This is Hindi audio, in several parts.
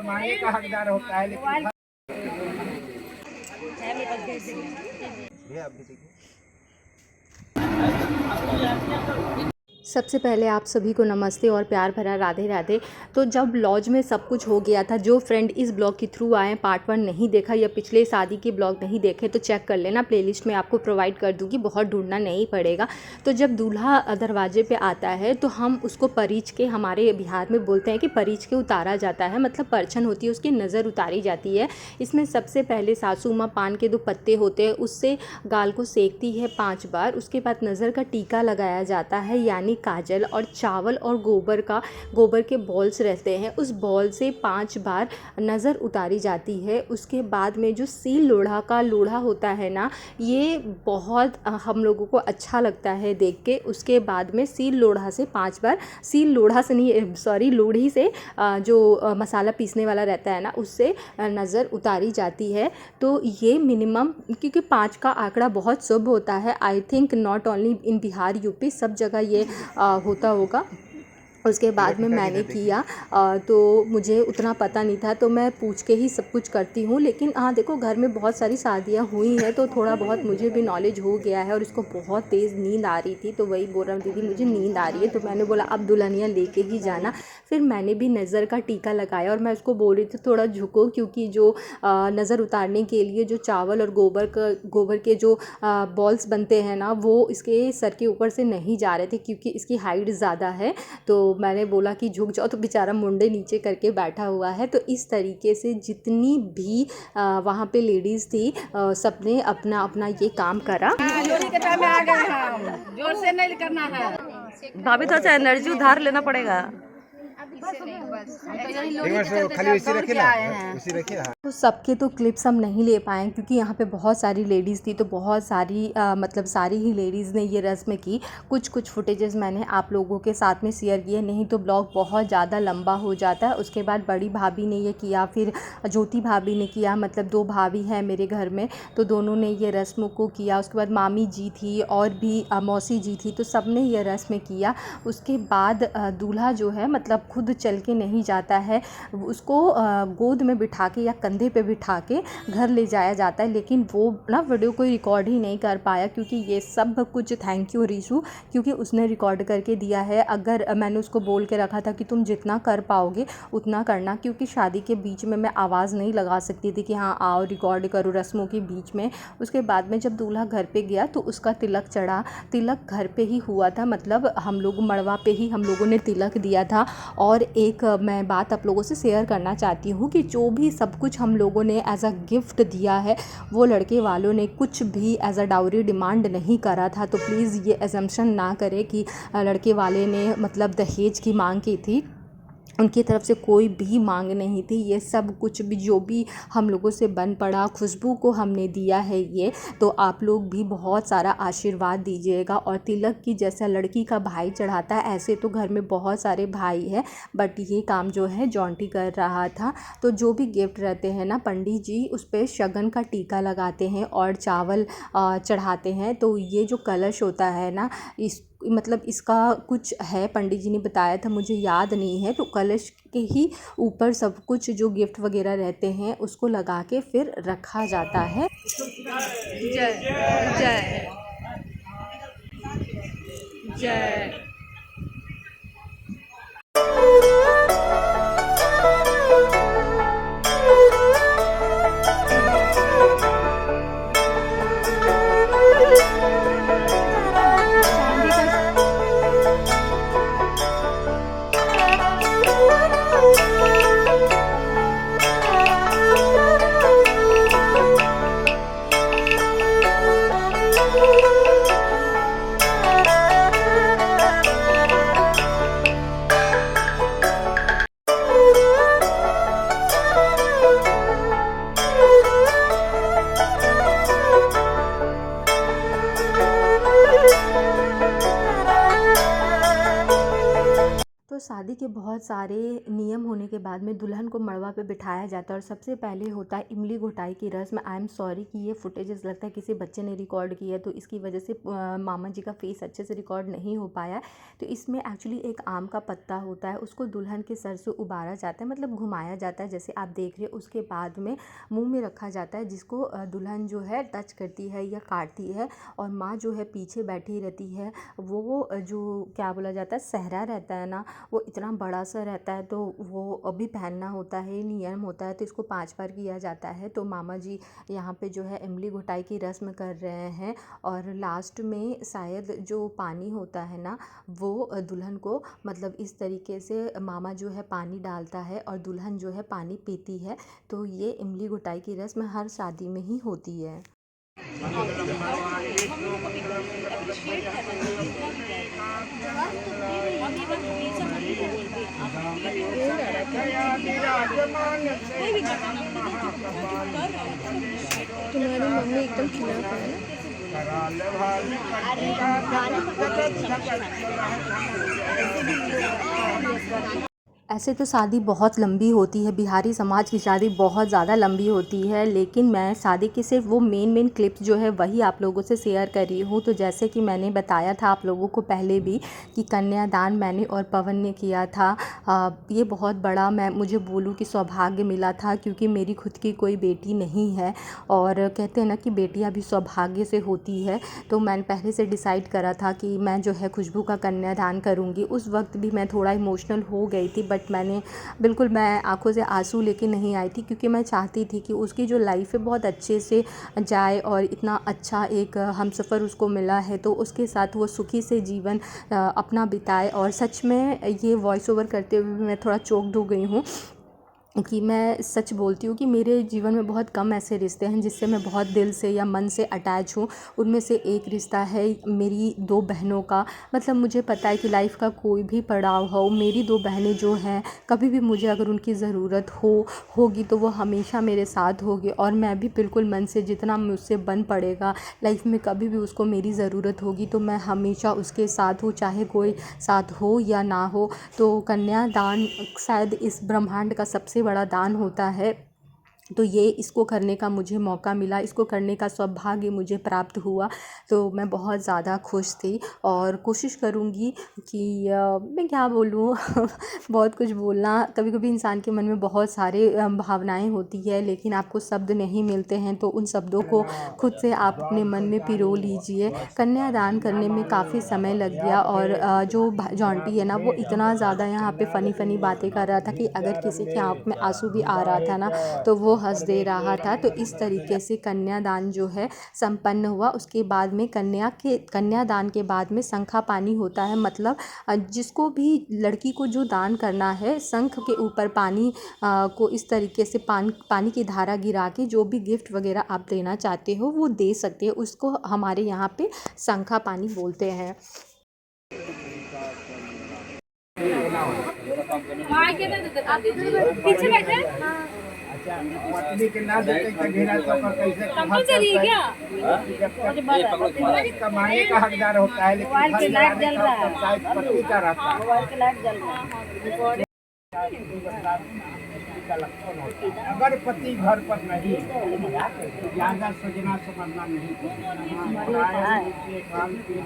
मांगे का हकदार होता है, लेकिन सबसे पहले आप सभी को नमस्ते और प्यार भरा राधे राधे। तो जब लॉज में सब कुछ हो गया था, जो फ्रेंड इस ब्लॉग के थ्रू आए, पार्ट 1 नहीं देखा या पिछले शादी के ब्लॉग नहीं देखे तो चेक कर लेना, प्लेलिस्ट में आपको प्रोवाइड कर दूँगी, बहुत ढूंढना नहीं पड़ेगा। तो जब दूल्हा दरवाजे पे आता है तो हम उसको परिच के, हमारे बिहार में बोलते हैं कि परिच के उतारा जाता है, मतलब परछन होती है उसकी नज़र उतारी जाती है। इसमें सबसे पहले सासू माँ पान के 2 पत्ते होते हैं, उससे गाल को सेकती है 5 बार। उसके बाद नज़र का टीका लगाया जाता है यानी काजल, और चावल और गोबर के बॉल्स रहते हैं, उस बॉल से 5 बार नज़र उतारी जाती है। उसके बाद में जो सील लोढ़ा का लोढ़ा होता है ना, ये बहुत हम लोगों को अच्छा लगता है देख के। उसके बाद में सील लोढ़ा से 5 बार, सील लोढ़ा से नहीं सॉरी लोढ़ी से जो मसाला पीसने वाला रहता है ना, उससे नज़र उतारी जाती है। तो ये मिनिमम, क्योंकि 5 का आंकड़ा बहुत शुभ होता है, I think not only in Bihar UP, सब जगह ये होता होगा। उसके बाद में मैंने किया तो मुझे उतना पता नहीं था, तो मैं पूछ के ही सब कुछ करती हूँ। लेकिन हाँ देखो, घर में बहुत सारी शादियाँ हुई हैं तो थोड़ा बहुत मुझे भी नॉलेज हो गया है। और इसको बहुत तेज़ नींद आ रही थी, तो वही बोल रहा हूँ दीदी मुझे नींद आ रही है, तो मैंने बोला अब दुल्हनिया लेके ही जाना। फिर मैंने भी नज़र का टीका लगाया और मैं उसको बोल रही थी थोड़ा झुको, क्योंकि जो नज़र उतारने के लिए जो चावल और गोबर के जो बॉल्स बनते हैं ना, वो इसके सर के ऊपर से नहीं जा रहे थे क्योंकि इसकी हाइट ज़्यादा है। तो मैंने बोला कि झुक जाओ, तो बेचारा मुंडे नीचे करके बैठा हुआ है। तो इस तरीके से जितनी भी वहाँ पे लेडीज़ थी, सबने अपना अपना ये काम करा। लोहड़ी के टाइम में आ गए हैं, जोर से नहीं करना है भाभी, थोड़ा सा एनर्जी उधार लेना पड़ेगा। तो सबके तो क्लिप्स हम नहीं ले पाए क्योंकि यहाँ पे बहुत सारी लेडीज़ थी, तो बहुत सारी मतलब सारी ही लेडीज़ ने ये रस्म की। कुछ फुटेजेस मैंने आप लोगों के साथ में शेयर किए, नहीं तो ब्लॉग बहुत ज़्यादा लंबा हो जाता है। उसके बाद बड़ी भाभी ने ये किया, फिर ज्योति भाभी ने किया, मतलब 2 भाभी हैं मेरे घर में, तो दोनों ने ये रस्म को किया। उसके बाद मामी जी थी और भी मौसी जी थी, तो सब ने ये रस्म किया। उसके बाद दूल्हा जो है मतलब खुद चल के नहीं जाता है, उसको गोद में बिठा के या कंधे पे बिठा के घर ले जाया जाता है। लेकिन वो ना वीडियो कोई रिकॉर्ड ही नहीं कर पाया, क्योंकि ये सब कुछ, थैंक यू रीशू, क्योंकि उसने रिकॉर्ड करके दिया है। अगर मैंने उसको बोल के रखा था कि तुम जितना कर पाओगे उतना करना, क्योंकि शादी के बीच में मैं आवाज़ नहीं लगा सकती थी कि हाँ आओ रिकॉर्ड करो रस्मों के बीच में। उसके बाद में जब दूल्हा घर पे गया तो उसका तिलक चढ़ा, तिलक घर पे ही हुआ था, मतलब हम लोग मड़वा पे ही हम लोगों ने तिलक दिया था। और एक मैं बात आप लोगों से शेयर करना चाहती हूँ कि जो भी सब कुछ हम लोगों ने एज अ गिफ्ट दिया है, वो लड़के वालों ने कुछ भी एज अ डाउरी डिमांड नहीं करा था। तो प्लीज़ ये एजम्पशन ना करें कि लड़के वाले ने मतलब दहेज की मांग की थी, उनकी तरफ से कोई भी मांग नहीं थी। ये सब कुछ भी जो भी हम लोगों से बन पड़ा, खुशबू को हमने दिया है ये। तो आप लोग भी बहुत सारा आशीर्वाद दीजिएगा। और तिलक की जैसा लड़की का भाई चढ़ाता है, ऐसे तो घर में बहुत सारे भाई हैं, बट ये काम जो है जॉन्टी कर रहा था। तो जो भी गिफ्ट रहते हैं ना, पंडित जी उस पर शगन का टीका लगाते हैं और चावल चढ़ाते हैं। तो ये जो कलश होता है ना, इस मतलब इसका कुछ है, पंडित जी ने बताया था, मुझे याद नहीं है। तो कलश के ही ऊपर सब कुछ जो गिफ्ट वगैरह रहते हैं उसको लगा के फिर रखा जाता है। जय जय जय। बहुत सारे नियम होने के बाद में दुल्हन को मड़वा पे बिठाया जाता है और सबसे पहले होता है इमली घोटाई की रस्म। आई एम सॉरी कि ये फुटेजेस लगता है किसी बच्चे ने रिकॉर्ड किया है, तो इसकी वजह से मामा जी का फेस अच्छे से रिकॉर्ड नहीं हो पाया। तो इसमें एक्चुअली एक आम का पत्ता होता है, उसको दुल्हन के सर से उबारा जाता है, मतलब घुमाया जाता है जैसे आप देख रहे हो। उसके बाद में मुँह में रखा जाता है, जिसको दुल्हन जो है टच करती है या काटती है, और माँ जो है पीछे बैठी रहती है। वो जो क्या बोला जाता है सहरा रहता है ना, वो इतना बड़ा सा रहता है, तो वो अभी पहनना होता है, नियम होता है, तो इसको 5 बार किया जाता है। तो मामा जी यहाँ पे जो है इमली घोटाई की रस्म कर रहे हैं, और लास्ट में शायद जो पानी होता है ना, वो दुल्हन को मतलब इस तरीके से मामा जो है पानी डालता है और दुल्हन जो है पानी पीती है। तो ये इमली घोटाई की रस्म हर शादी में ही होती है। तुम्हारी मम्मी एकदम खिलाफ है ना। ऐसे तो शादी बहुत लंबी होती है, बिहारी समाज की शादी बहुत ज़्यादा लंबी होती है, लेकिन मैं शादी के सिर्फ वो मेन क्लिप्स जो है वही आप लोगों से शेयर कर रही हूँ। तो जैसे कि मैंने बताया था आप लोगों को पहले भी कि कन्यादान मैंने और पवन ने किया था। ये बहुत बड़ा मुझे बोलूँ कि सौभाग्य मिला था, क्योंकि मेरी खुद की कोई बेटी नहीं है, और कहते हैं ना कि बेटियाँ भी सौभाग्य से होती है। तो मैंने पहले से डिसाइड करा था कि मैं जो है खुशबू का कन्यादान करूँगी। उस वक्त भी मैं थोड़ा इमोशनल हो गई थी, बट मैं आंखों से आंसू लेके नहीं आई थी, क्योंकि मैं चाहती थी कि उसकी जो लाइफ है बहुत अच्छे से जाए, और इतना अच्छा एक हमसफ़र उसको मिला है, तो उसके साथ वो सुखी से जीवन अपना बिताए। और सच में ये वॉइस ओवर करते हुए मैं थोड़ा चोक्ड हो गई हूँ कि मैं सच बोलती हूँ कि मेरे जीवन में बहुत कम ऐसे रिश्ते हैं जिससे मैं बहुत दिल से या मन से अटैच हूँ। उनमें से एक रिश्ता है मेरी 2 बहनों का। मतलब मुझे पता है कि लाइफ का कोई भी पड़ाव हो, मेरी 2 बहनें जो हैं, कभी भी मुझे अगर उनकी ज़रूरत होगी तो वो हमेशा मेरे साथ होगी, और मैं भी बिल्कुल मन से जितना मुझसे बन पड़ेगा लाइफ में, कभी भी उसको मेरी ज़रूरत होगी तो मैं हमेशा उसके साथ हूँ, चाहे कोई साथ हो या ना हो। तो कन्यादान शायद इस ब्रह्मांड का सबसे बड़ा दान होता है। तो ये इसको करने का मुझे मौका मिला, इसको करने का सौभाग्य मुझे प्राप्त हुआ, तो मैं बहुत ज़्यादा खुश थी। और कोशिश करूँगी कि मैं क्या बोलूँ बहुत कुछ बोलना, कभी कभी इंसान के मन में बहुत सारे भावनाएं होती है, लेकिन आपको शब्द नहीं मिलते हैं, तो उन शब्दों को खुद से आप अपने मन में पिरो लीजिए। कन्यादान करने में काफ़ी समय लग गया, और जो आंटी है ना, वो इतना ज़्यादा यहाँ पे फ़नी बातें कर रहा था कि अगर किसी की आँख में आंसू भी आ रहा था ना, तो वो हंस दे रहा था। तो इस तरीके से कन्यादान जो है संपन्न हुआ। उसके बाद में कन्यादान के बाद में शंखा पानी होता है, मतलब जिसको भी लड़की को जो दान करना है, शंख के ऊपर पानी को इस तरीके से पानी की धारा गिरा के जो भी गिफ्ट वगैरह आप देना चाहते हो वो दे सकते हो। उसको हमारे यहाँ पे शंखा पानी बोलते हैं। पीछे बैठे पत्नी के ना देते तो घेरा चौकर कैसे कमाने का हकदार होता है, लेकिन लाइट जल रहा है, पत्नी का रहता है। मोबाइल की लाइट जल रहा है। अगर पति घर पर नहीं ज्यादा सोचना समझना नहीं,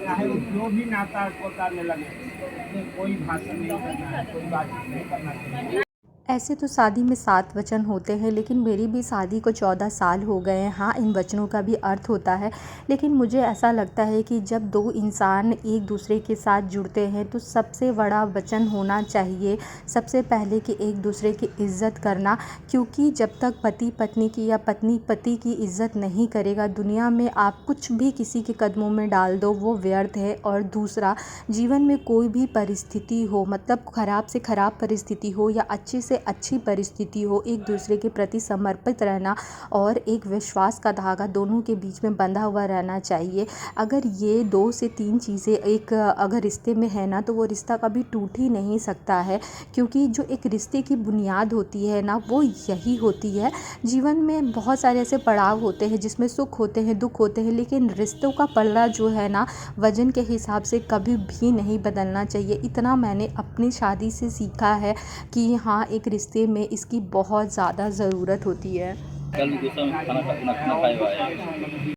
चाहे जो भी नाता पोता में लगे, कोई भाषण नहीं करना है, कोई बातचीत नहीं करना चाहिए। ऐसे तो शादी में 7 वचन होते हैं, लेकिन मेरी भी शादी को 14 साल हो गए हैं। हाँ, इन वचनों का भी अर्थ होता है, लेकिन मुझे ऐसा लगता है कि जब 2 इंसान एक दूसरे के साथ जुड़ते हैं तो सबसे बड़ा वचन होना चाहिए सबसे पहले कि एक दूसरे की इज़्ज़त करना, क्योंकि जब तक पति पत्नी की या पत्नी पति की इज़्ज़त नहीं करेगा, दुनिया में आप कुछ भी किसी के कदमों में डाल दो वो व्यर्थ है। और दूसरा, जीवन में कोई भी परिस्थिति हो, मतलब ख़राब से ख़राब परिस्थिति हो या अच्छे से से अच्छी परिस्थिति हो, एक दूसरे के प्रति समर्पित रहना और एक विश्वास का धागा दोनों के बीच में बंधा हुआ रहना चाहिए। अगर ये 2 से 3 चीज़ें एक अगर रिश्ते में है ना, तो वो रिश्ता कभी टूट ही नहीं सकता है, क्योंकि जो एक रिश्ते की बुनियाद होती है ना, वो यही होती है। जीवन में बहुत सारे ऐसे पड़ाव होते हैं जिसमें सुख होते हैं, दुख होते हैं, लेकिन रिश्तों का पल्ला जो है ना, वज़न के हिसाब से कभी भी नहीं बदलना चाहिए। इतना मैंने अपनी शादी से सीखा है कि हाँ, एक रिश्ते में इसकी बहुत ज़्यादा ज़रूरत होती है। कल गुस्सा में खाना खाए हुआ है।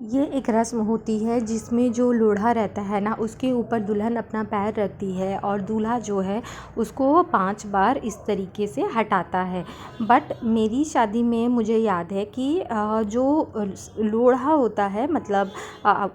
ये एक रस्म होती है जिसमें जो लोढ़ा रहता है ना, उसके ऊपर दुल्हन अपना पैर रखती है और दूल्हा जो है उसको 5 बार इस तरीके से हटाता है। बट मेरी शादी में मुझे याद है कि जो लोढ़ा होता है, मतलब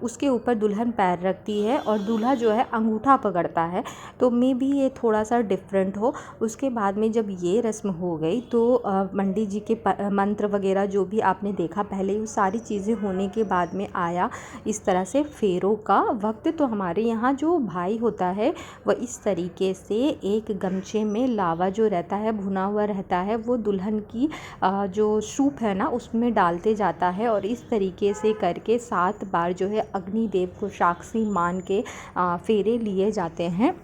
उसके ऊपर दुल्हन पैर रखती है और दूल्हा जो है अंगूठा पकड़ता है। तो मे बी ये थोड़ा सा डिफरेंट हो। उसके बाद में जब ये रस्म हो गई तो पंडित जी के मंत्र वगैरह जो भी आपने देखा पहले, वो सारी चीज़ें होने के बाद में आया इस तरह से फेरों का वक्त। तो हमारे यहाँ जो भाई होता है वह इस तरीके से एक गमछे में लावा जो रहता है, भुना हुआ रहता है, वो दुल्हन की जो सूप है ना, उसमें डालते जाता है और इस तरीके से करके 7 बार जो है अग्निदेव को साक्षी मान के फेरे लिए जाते हैं।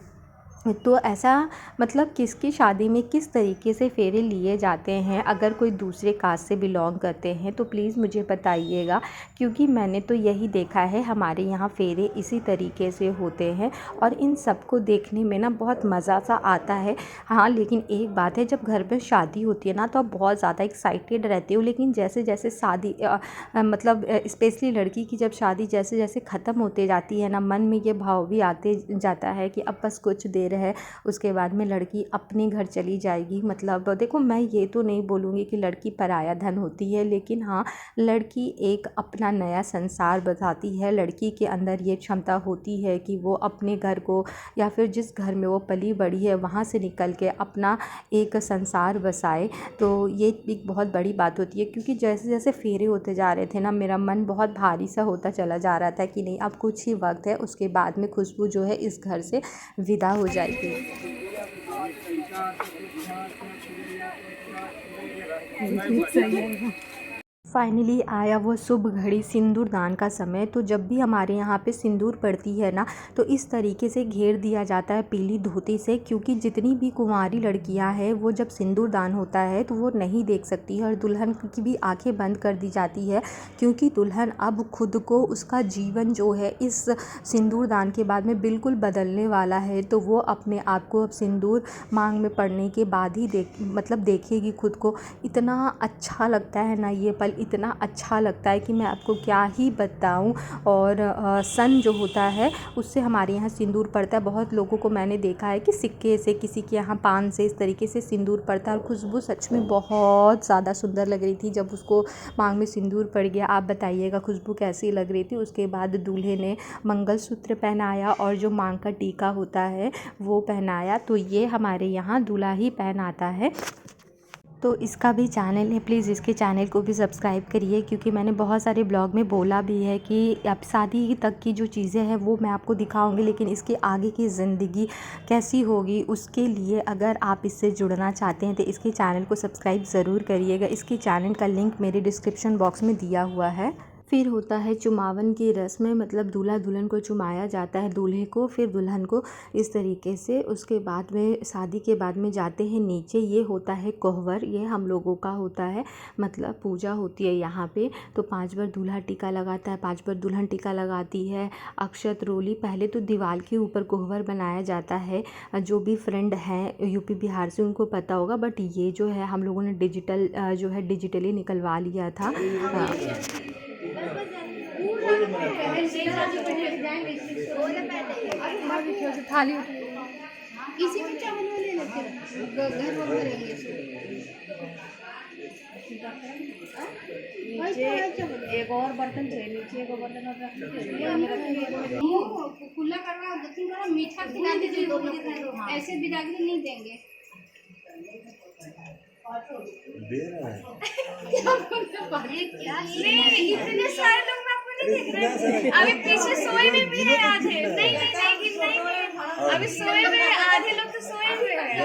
तो ऐसा मतलब किसकी शादी में किस तरीके से फेरे लिए जाते हैं, अगर कोई दूसरे कास्ट से बिलोंग करते हैं तो प्लीज़ मुझे बताइएगा, क्योंकि मैंने तो यही देखा है हमारे यहाँ फेरे इसी तरीके से होते हैं और इन सब को देखने में ना बहुत मज़ा सा आता है। हाँ, लेकिन एक बात है, जब घर में शादी होती है ना तो आप बहुत ज़्यादा एक्साइटेड रहते हो, लेकिन जैसे जैसे शादी मतलब स्पेशली लड़की की जब शादी जैसे जैसे ख़त्म होते जाती है ना, मन में ये भाव भी आते जाता है कि अब बस कुछ देर है, उसके बाद में लड़की अपने घर चली जाएगी। मतलब देखो, मैं ये तो नहीं बोलूँगी कि लड़की पराया धन होती है, लेकिन हाँ, लड़की एक अपना नया संसार बताती है। लड़की के अंदर ये क्षमता होती है कि वो अपने घर को या फिर जिस घर में वो पली बड़ी है वहाँ से निकल के अपना एक संसार बसाए। तो ये एक बहुत बड़ी बात होती है, क्योंकि जैसे जैसे फेरे होते जा रहे थे ना, मेरा मन बहुत भारी सा होता चला जा रहा था कि नहीं, अब कुछ ही वक्त है, उसके बाद में खुशबू जो है इस घर से विदा हो जाएगी। फाइनली आया वो शुभ घड़ी, सिंदूर दान का समय। तो जब भी हमारे यहाँ पे सिंदूर पड़ती है ना, तो इस तरीके से घेर दिया जाता है पीली धोती से, क्योंकि जितनी भी कुंवारी लड़कियाँ हैं वो जब सिंदूर दान होता है तो वो नहीं देख सकती है और दुल्हन की भी आंखें बंद कर दी जाती है, क्योंकि दुल्हन अब खुद को, उसका जीवन जो है इस सिंदूर दान के बाद में बिल्कुल बदलने वाला है। तो वो अपने आप को अब सिंदूर मांग में पड़ने के बाद ही देखेगी खुद को। इतना अच्छा लगता है ना ये पल, इतना अच्छा लगता है कि मैं आपको क्या ही बताऊं। और सन जो होता है उससे हमारे यहाँ सिंदूर पड़ता है। बहुत लोगों को मैंने देखा है कि सिक्के से, किसी के यहाँ पान से, इस तरीके से सिंदूर पड़ता है। और खुशबू सच में बहुत ज़्यादा सुंदर लग रही थी जब उसको मांग में सिंदूर पड़ गया। आप बताइएगा खुशबू कैसी लग रही थी। उसके बाद दूल्हे ने मंगलसूत्र पहनाया और जो मांग का टीका होता है वो पहनाया। तो ये हमारे यहाँ दूल्हा ही पहनाता है। तो इसका भी चैनल है, प्लीज़ इसके चैनल को भी सब्सक्राइब करिए, क्योंकि मैंने बहुत सारे ब्लॉग में बोला भी है कि अब शादी तक की जो चीज़ें हैं वो मैं आपको दिखाऊंगी, लेकिन इसके आगे की ज़िंदगी कैसी होगी उसके लिए अगर आप इससे जुड़ना चाहते हैं तो इसके चैनल को सब्सक्राइब ज़रूर करिएगा। इसके चैनल का लिंक मेरे डिस्क्रिप्शन बॉक्स में दिया हुआ है। फिर होता है चुमावन की रस्म, मतलब दूल्हा दुल्हन को चुमाया जाता है, दूल्हे को फिर दुल्हन को, इस तरीके से। उसके बाद में शादी के बाद में जाते हैं नीचे। ये होता है कोहबर, ये हम लोगों का होता है, मतलब पूजा होती है यहाँ पे। तो 5 बार दूल्हा टीका लगाता है, 5 बार दुल्हन टीका लगाती है। अक्षत रोली, पहले तो दीवार के ऊपर कोहबर बनाया जाता है। जो भी फ्रेंड हैं यूपी बिहार से उनको पता होगा, बट ये जो है हम लोगों ने डिजिटली निकलवा लिया था। इसी में चावल वाले लेते घर पर करेंगे। एक और बर्तन चाहिए, नीचे एक और बर्तन और खुला करवा दो, मीठा खिला दीजिए, ऐसे बिदागी नहीं देंगे। इतने सारे लोग मैं आपको नहीं देख रहे। अभी पीछे सोए भी है आधे। नहीं अभी सोए हुए हैं आधे लोग तो सोए हुए हैं।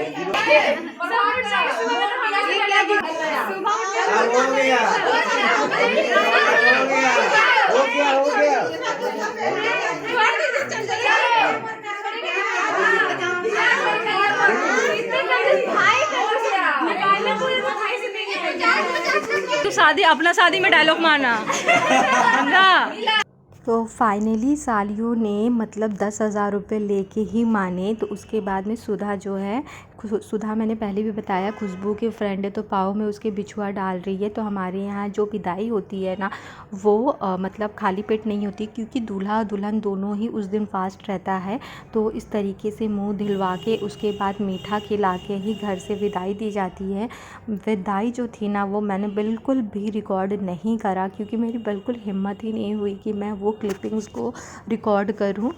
तू शादी अपना शादी में डायलॉग मारना समझा। तो फाइनली सालियों ने मतलब 10,000 रुपये लेके ही माने। तो उसके बाद में सुधा जो है, सुधा मैंने पहले भी बताया खुशबू की फ्रेंड है, तो पाँव में उसके बिछुआ डाल रही है। तो हमारे यहाँ जो विदाई होती है ना वो मतलब खाली पेट नहीं होती, क्योंकि दूल्हा दुल्हन दोनों ही उस दिन फास्ट रहता है। तो इस तरीके से मुंह दिलवा के उसके बाद मीठा खिला के ही घर से विदाई दी जाती है। विदाई जो थी ना वो मैंने बिल्कुल भी रिकॉर्ड नहीं करा, क्योंकि मेरी बिल्कुल हिम्मत ही नहीं हुई कि मैं वो क्लिपिंग्स को रिकॉर्ड करूँ।